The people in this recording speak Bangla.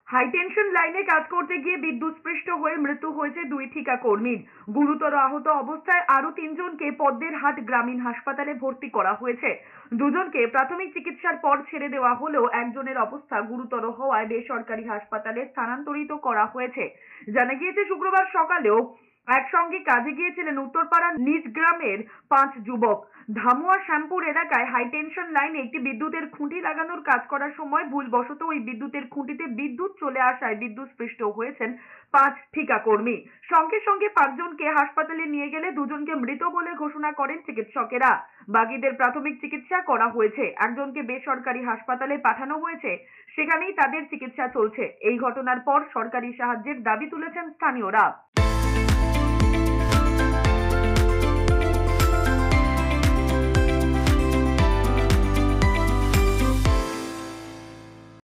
হাইটেনশন লাইনে কাজ করতে গিয়ে বিদ্যুৎস্পৃষ্ট হয়ে মৃত্যু হয়েছে দুই ঠিকা কর্মীর। গুরুতর আহত অবস্থায় আরো তিনজনকে পদ্মেরহাট গ্রামীণ হাসপাতালে ভর্তি করা হয়েছে। দুজনকে প্রাথমিক চিকিৎসার পর ছেড়ে দেওয়া হলেও একজনের অবস্থা গুরুতর হওয়ায় বেসরকারি হাসপাতালে স্থানান্তরিত করা হয়েছে। জানা গিয়েছে শুক্রবার সকালেও একসঙ্গে কাজে গিয়েছিলেন উত্তরপাড়ার নিজ গ্রামের 5 যুবক। ধামুয়া শ্যামপুর এলাকায় হাইটেনশন লাইনে একটি বিদ্যুতের খুঁটি লাগানোর কাজ করার সময় ভুলবশত ওই বিদ্যুতের খুঁটিতে বিদ্যুৎ চলে আসায় বিদ্যুৎস্পৃষ্ট হয়েছেন 5 ঠিকা কর্মী। সঙ্গে সঙ্গে 5 জনকে হাসপাতালে নিয়ে গেলে দুজনকে মৃত বলে ঘোষণা করেন চিকিৎসকেরা। বাকিদের প্রাথমিক চিকিৎসা করা হয়েছে। একজনকে বেসরকারি হাসপাতালে পাঠানো হয়েছে, সেখানেই তাদের চিকিৎসা চলছে। এই ঘটনার পর সরকারি সাহায্যের দাবি তুলেছেন স্থানীয়রা।